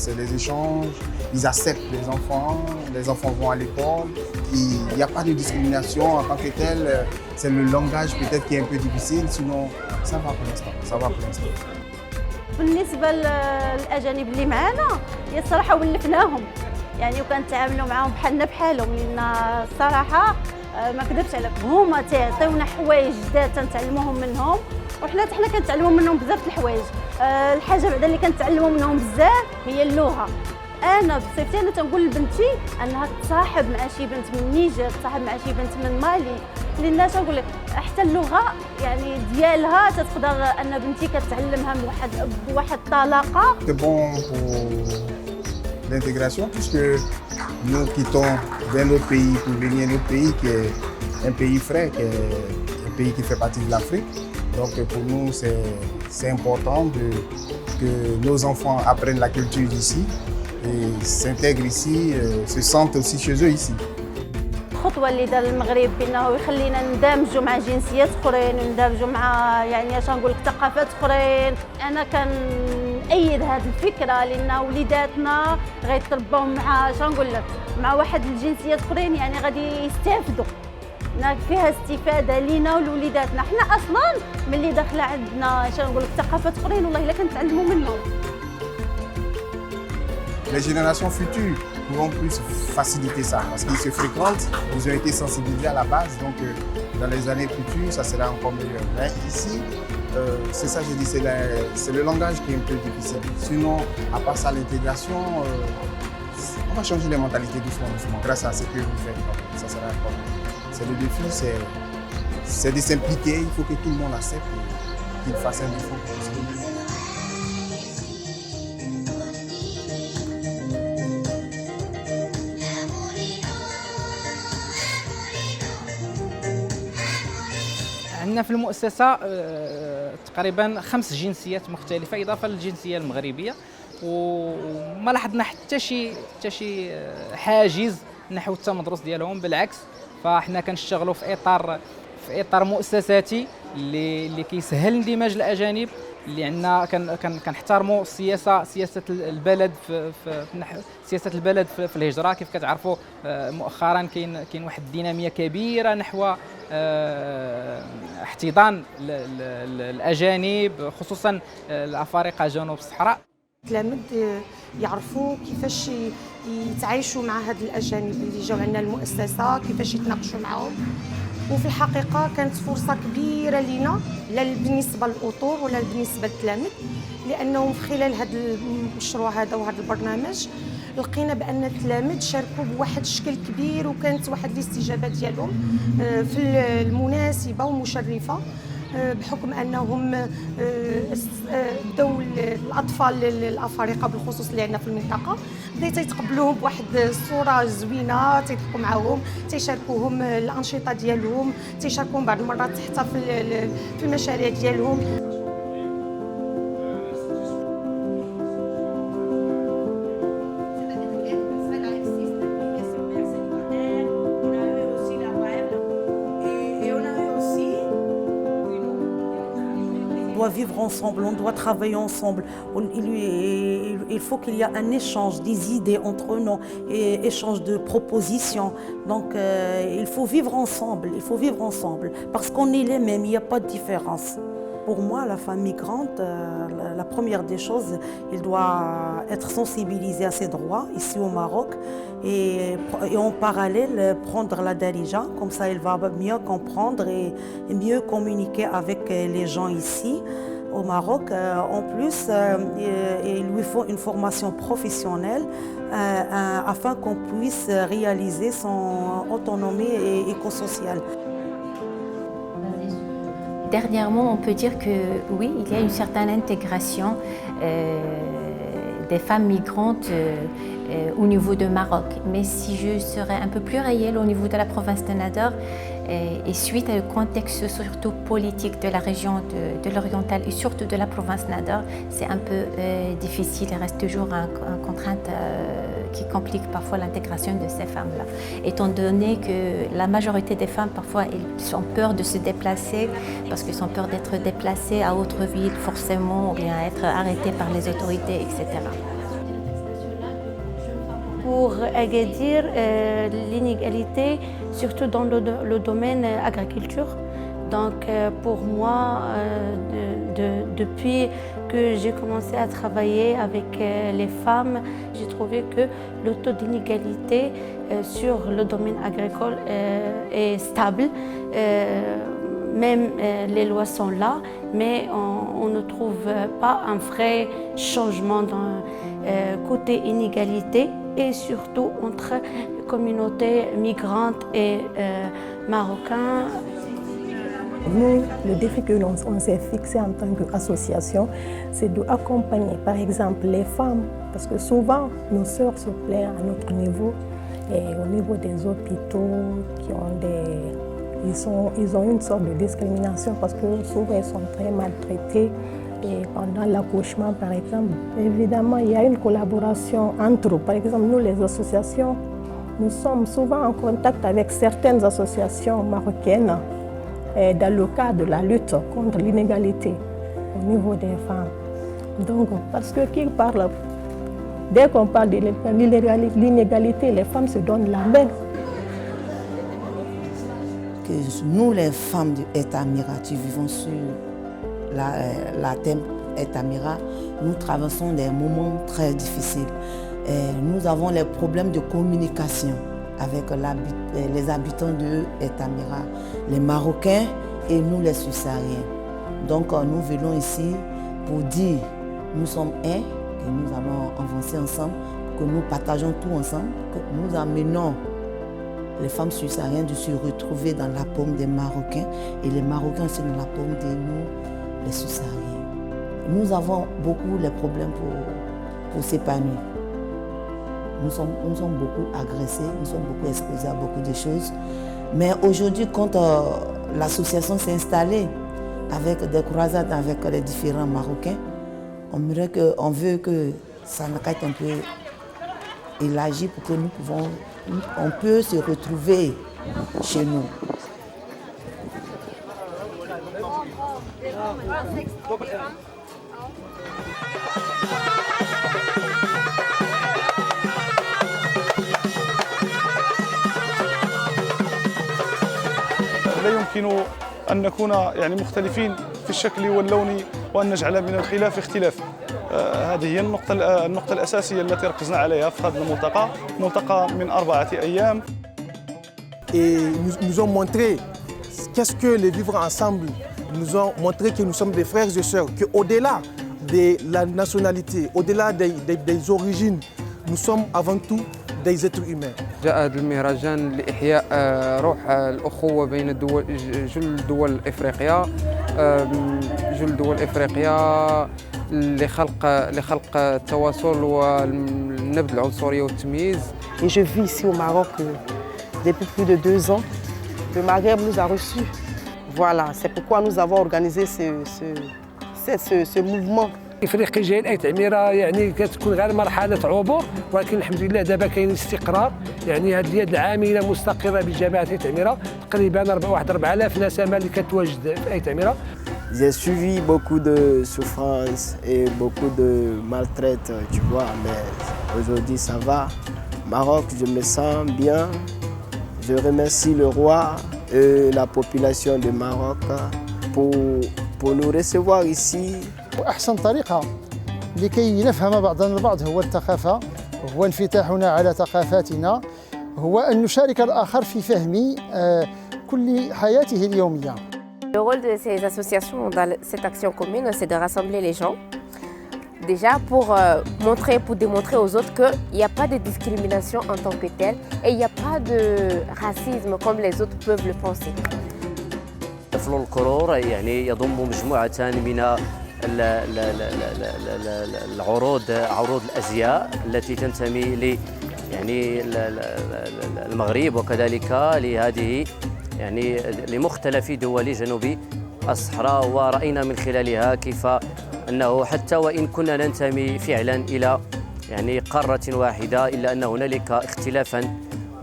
c'est les échanges, ils acceptent les enfants vont à l'école, il n'y a pas de discrimination en tant que telle, c'est le langage peut-être qui est un peu difficile, sinon ça va pour l'instant, ça va pour l'instant. بالنسبة للأجانب اللي معانا هي الصراحة ولفناهم يعني وكنتعاملوا معاهم بحالنا بحالهم لأن الصراحة ما كذبش عليك هما تيعطيونا حوايج جداد تنتعلموهم منهم وحنا حتى حنا كنتعلموا منهم بزاف د الحوايج الحاجة بعدا اللي كنتعلموا منهم بزاف هي اللغة انا بصفتي انا تنقول لبنتي انها تصاحب مع شي بنت من النيجر تصاحب مع شي بنت من مالي لان تنقول لك حتى اللغه يعني ديالها تقدر ان بنتي كتعلمها بواحد الطلاقه. C'est bon pour l'intégration puisque nous quittons d'un autre pays pour venir à notre pays qui est un pays frère, qui est un pays qui fait partie de l'Afrique. Donc pour nous c'est important que nos enfants apprennent la culture d'ici et s'intègrent ici, se sentent aussi chez eux ici. الخطوه اللي دار المغرب بانه يخلينا نندمجوا مع جنسيات اخرين وندمجوا مع يعني اش نقول لك ثقافات اخرين انا كنأيد هذه الفكره لان وليداتنا غيتربوا مع اش نقول لك مع واحد الجنسيات اخرين يعني غادي يستافدوا فيها استفاده لينا ولوليداتنا حنا اصلا ملي داخله عندنا اش نقول لك ثقافات اخرين والله الا كنتعلموا منهم. Les générations futures pourront plus faciliter ça parce qu'ils se fréquentent, ils ont été sensibilisés à la base, donc dans les années futures, ça sera encore meilleur. Mais ici, c'est ça que je dis, c'est le langage qui est un peu difficile. Sinon, à part ça, l'intégration, on va changer les mentalités doucement, grâce à ce que vous faites. Ça sera encore mieux. C'est le défi, c'est de s'impliquer, il faut que tout le monde accepte et qu'il fasse un effort pour ça. عندنا في المؤسسة تقريبا 5 جنسيات مختلفة إضافة للجنسية المغربية وما لاحظنا حتى شي حاجز نحو التمدرس ديالهم بالعكس فاحنا كنشتغلوا في اطار مؤسساتي اللي كيسهل اندماج الاجانب اللي عندنا كنحترموا سياسه البلد سياسه البلد في الهجره كيف كتعرفوا مؤخرا كاين واحد الديناميه كبيره نحو احتضان الاجانب خصوصا الافارقه جنوب الصحراء. التلاميذ يعرفوا كيفاش يتعايشوا مع هاد الاجانب اللي جاو عندنا المؤسسه كيفاش يتناقشوا معهم وفي الحقيقه كانت فرصه كبيره لينا لا بالنسبه للاطور ولا بالنسبه للتلاميذ لانهم في خلال هذا المشروع هذا وهذا البرنامج لقينا بان التلاميذ شاركوا بواحد الشكل كبير وكانت واحد الاستجابه ديالهم في المناسبه ومشرفه بحكم انهم بداو الاطفال الافارقه بالخصوص اللي عندنا في المنطقه بداو تيتقبلوهم بواحد الصوره زوينه تيضحكوا معاهم تيشاركوهم الانشطه ديالهم تيشاركوهم بعض المرات حتى في المشاريع ديالهم. On doit vivre ensemble, on doit travailler ensemble. Il faut qu'il y ait un échange des idées entre nous, et échange de propositions. Donc il faut vivre ensemble, parce qu'on est les mêmes, il n'y a pas de différence. Pour moi, la femme migrante, la première des choses, elle doit être sensibilisée à ses droits ici au Maroc et en parallèle prendre la darija, comme ça elle va mieux comprendre et mieux communiquer avec les gens ici au Maroc. En plus, il lui faut une formation professionnelle afin qu'on puisse réaliser son autonomie écosociale. Dernièrement, on peut dire que oui, il y a une certaine intégration des femmes migrantes au niveau de Maroc. Mais si je serais un peu plus réelle au niveau de la province de Nador, et suite au contexte surtout politique de la région de l'Oriental et surtout de la province Nador, c'est un peu difficile, il reste toujours une contrainte qui complique parfois l'intégration de ces femmes-là. Étant donné que la majorité des femmes, parfois, elles ont peur de se déplacer parce qu'elles ont peur d'être déplacées à autre ville forcément ou bien être arrêtées par les autorités, etc. pour Agadir l'inégalité, surtout dans le domaine agriculture. Donc pour moi, depuis que j'ai commencé à travailler avec les femmes, j'ai trouvé que le taux d'inégalité sur le domaine agricole est stable. Même les lois sont là, mais on ne trouve pas un vrai changement dans côté inégalité et surtout entre communautés migrantes et marocains. Nous, le défi que l'on s'est fixé en tant qu'association, c'est d'accompagner par exemple les femmes, parce que souvent nos sœurs se plaignent à notre niveau, et au niveau des hôpitaux qui ont ils ont une sorte de discrimination parce que souvent ils sont très maltraités. Et pendant l'accouchement, par exemple, évidemment, il y a une collaboration entre eux. Par exemple, nous, les associations, nous sommes souvent en contact avec certaines associations marocaines dans le cadre de la lutte contre l'inégalité au niveau des femmes. Donc, parce que dès qu'on parle de l'inégalité, les femmes se donnent la main. Que nous, les femmes du Etamira, qui vivons sur la thème Etamira, nous traversons des moments très difficiles. Nous avons les problèmes de communication avec les habitants de Etamira, les Marocains et nous les Subsahariens. Donc nous venons ici pour dire nous sommes un, que nous allons avancer ensemble, que nous partageons tout ensemble, que nous amenons les femmes subsahariennes de se retrouver dans la paume des Marocains et les Marocains aussi dans la paume de nous, les Subsahariens. Nous avons beaucoup de problèmes pour s'épanouir. Nous sommes beaucoup agressés, nous sommes beaucoup exposés à beaucoup de choses. Mais aujourd'hui, quand l'association s'est installée avec des croisades avec les différents Marocains, on veut que ça n'ait un peu élargi pour que on peut se retrouver chez nous. لا يمكن أن نكون يعني مختلفين في الشكل واللون وأن نجعل من الخلاف اختلاف. هذه هي النقطة الأساسية التي ركزنا عليها في هذا الملتقى من 4 أيام. Et nous ont montré qu'est-ce que les vivre ensemble. Ils nous ont montré que nous sommes des frères et sœurs, qu'au-delà de la nationalité, au-delà des origines, nous sommes avant tout des êtres humains. جاء هذا المهرجان لإحياء روح الأخوة بين جل دول إفريقيا لخلق التواصل ونبذ العنصرية والتمييز. Et je vis ici au Maroc depuis plus de 2 ans. Le Maghreb nous a reçus. Voilà, c'est pourquoi nous avons organisé ce mouvement. افريقيا جاي لأيتاميرا يعني كتكون غير مرحله عبور، ولكن الحمد لله دابا كاين استقرار. يعني هذه اليد العامله مستقره بجامعه ايتاميرا، تقريبا واحد 4000 نسمه اللي كتواجد في ايتاميرا. J'ai suivi beaucoup de souffrances et beaucoup de maltraite, tu vois, mais aujourd'hui ça va. Maroc, je me sens bien. Je remercie le roi et la population du Maroc pour nous recevoir ici. وأحسن طريقة لكي نفهم بعضنا البعض هو الثقافة، هو انفتاحنا على ثقافاتنا، هو أن نشارك الآخر في فهم كل حياته اليومية. Le rôle de ces associations dans cette action commune, c'est de rassembler les gens. Déjà pour démontrer aux autres qu'il n'y a pas de discrimination en tant que telle et il n'y a pas de racisme comme les autres peuvent le penser. حفل القرور يعني يضم مجموعة من عروض الأزياء التي تنتمي يعني المغرب وكذلك لهذه يعني لمختلف دول جنوب الصحراء، ورأينا من خلالها كيف أنه حتى وإن كنا ننتمي فعلا إلى يعني قارة واحدة إلا أن هنالك اختلافا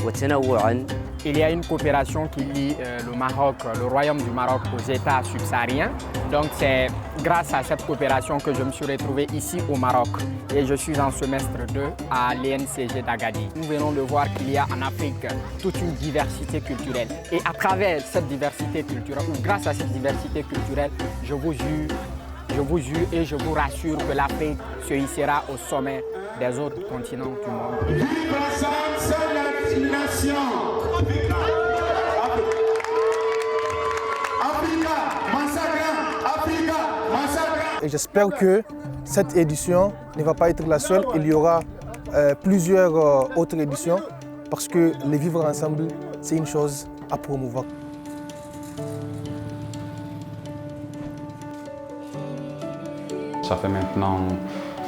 وتنوعا Il y a une coopération qui lie le Maroc, le Royaume du Maroc aux États subsahariens. Donc c'est grâce à cette coopération que je me suis retrouvé ici au Maroc. Et je suis en semestre 2 à l'ENCG d'Agadir. Nous venons de voir qu'il y a en Afrique toute une diversité culturelle. Et à travers cette diversité culturelle, ou grâce à cette diversité culturelle, je vous jure et je vous rassure que l'Afrique se hissera au sommet des autres continents du monde. Vivre ensemble, c'est la discrimination. Africa, massacre, Africa, massacre. Et j'espère que cette édition ne va pas être la seule. Il y aura plusieurs autres éditions parce que les vivre ensemble, c'est une chose à promouvoir. Ça fait maintenant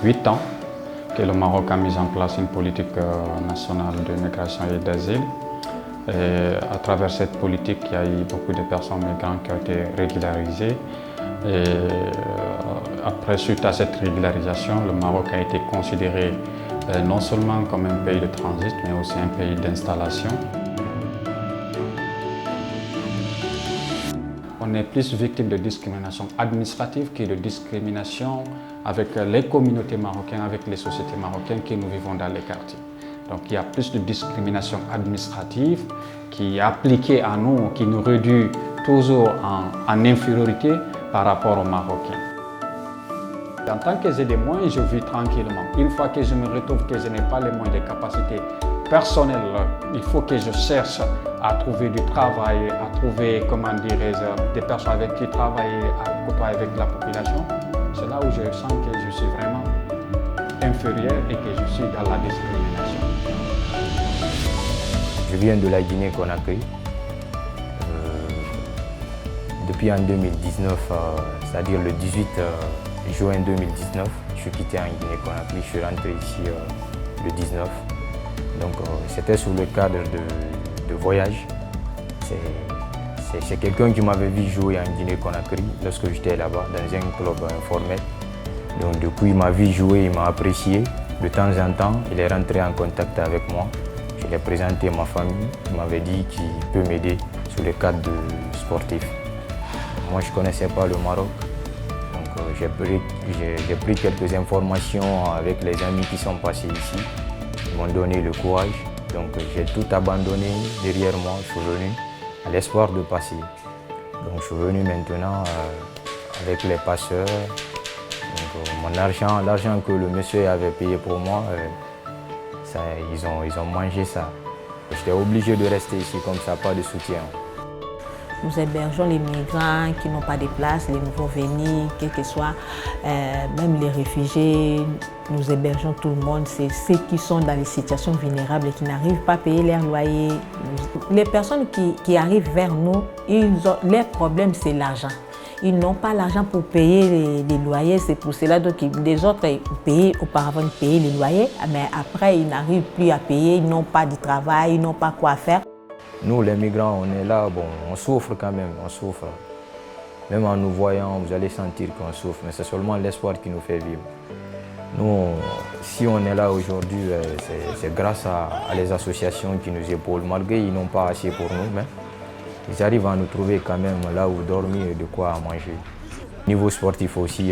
8 ans que le Maroc a mis en place une politique nationale de migration et d'asile. Et à travers cette politique, il y a eu beaucoup de personnes migrantes qui ont été régularisées. Et après, suite à cette régularisation, le Maroc a été considéré non seulement comme un pays de transit, mais aussi un pays d'installation. On est plus victime de discrimination administrative que de discrimination avec les communautés marocaines, avec les sociétés marocaines que nous vivons dans les quartiers. Donc il y a plus de discrimination administrative qui est appliquée à nous, qui nous réduit toujours en infériorité par rapport aux Marocains. En tant que j'ai des moyens, je vis tranquillement. Une fois que je me retrouve que je n'ai pas les moyens, les capacités personnelles, il faut que je cherche à trouver du travail, à trouver, comment dirais-je, des personnes avec qui travailler, à côtoyer avec la population. C'est là où je sens que je suis vraiment inférieur et que je suis dans la discrimination. Je viens de la Guinée-Conakry. Depuis en 2019, c'est-à-dire le 18 juin 2019, je suis quitté en Guinée-Conakry, je suis rentré ici le 19. Donc c'était sous le cadre de voyage. C'est quelqu'un qui m'avait vu jouer en Guinée-Conakry lorsque j'étais là-bas, dans un club informel. Donc du coup, il m'a vu jouer, il m'a apprécié. De temps en temps, il est rentré en contact avec moi. Je lui ai présenté ma famille. Il m'avait dit qu'il peut m'aider sous le cadre de sportif. Moi, je ne connaissais pas le Maroc. Donc j'ai pris quelques informations avec les amis qui sont passés ici. Ils m'ont donné le courage. Donc j'ai tout abandonné derrière moi. Je suis venu à l'espoir de passer. Donc je suis venu maintenant avec les passeurs. Donc, mon argent, l'argent que le monsieur avait payé pour moi, ils ont mangé ça. J'étais obligé de rester ici comme ça, pas de soutien. Nous hébergeons les migrants qui n'ont pas de place, les nouveaux venus, quel que soit, même les réfugiés. Nous hébergeons tout le monde. C'est ceux qui sont dans les situations vulnérables et qui n'arrivent pas à payer leur loyer. Les personnes qui arrivent vers nous, leur problème, c'est l'argent. Ils n'ont pas l'argent pour payer les loyers. C'est pour cela que les autres payaient auparavant les loyers, mais après, ils n'arrivent plus à payer. Ils n'ont pas de travail, ils n'ont pas quoi faire. Nous, les migrants, on est là, bon, on souffre quand même, on souffre. Même en nous voyant, vous allez sentir qu'on souffre, mais c'est seulement l'espoir qui nous fait vivre. Nous, si on est là aujourd'hui, c'est grâce à les associations qui nous épaulent, malgré qu'ils n'ont pas assez pour nous, mais ils arrivent à nous trouver quand même là où dormir et de quoi manger. Niveau sportif aussi,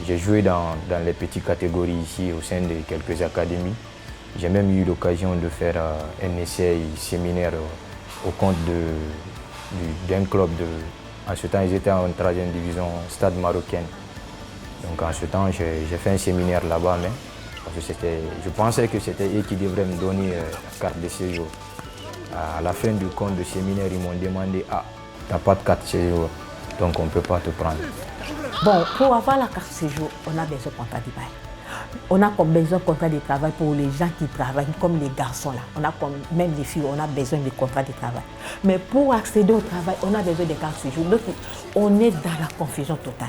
j'ai joué dans les petites catégories ici au sein de quelques académies. J'ai même eu l'occasion de faire un essai séminaire au compte d'un club. En ce temps, ils étaient en 3e division, Stade marocaine. Donc en ce temps, j'ai fait un séminaire là-bas, mais parce que je pensais que c'était eux qui devraient me donner la carte de séjour. À la fin du compte de séminaire, ils m'ont demandé « Ah, tu n'as pas de carte de séjour, donc on ne peut pas te prendre. » Bon, pour avoir la carte de séjour, on a besoin de contrat de bail. On a comme besoin de contrat de travail pour les gens qui travaillent, comme les garçons là. On a comme, même les filles, on a besoin de contrat de travail. Mais pour accéder au travail, on a besoin de cartes de séjour. Donc, on est dans la confusion totale.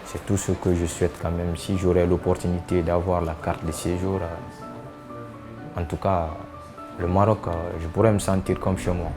C'est tout ce que je souhaite quand même. Si j'aurais l'opportunité d'avoir la carte de séjour, en tout cas, le Maroc, je pourrais me sentir comme chez moi.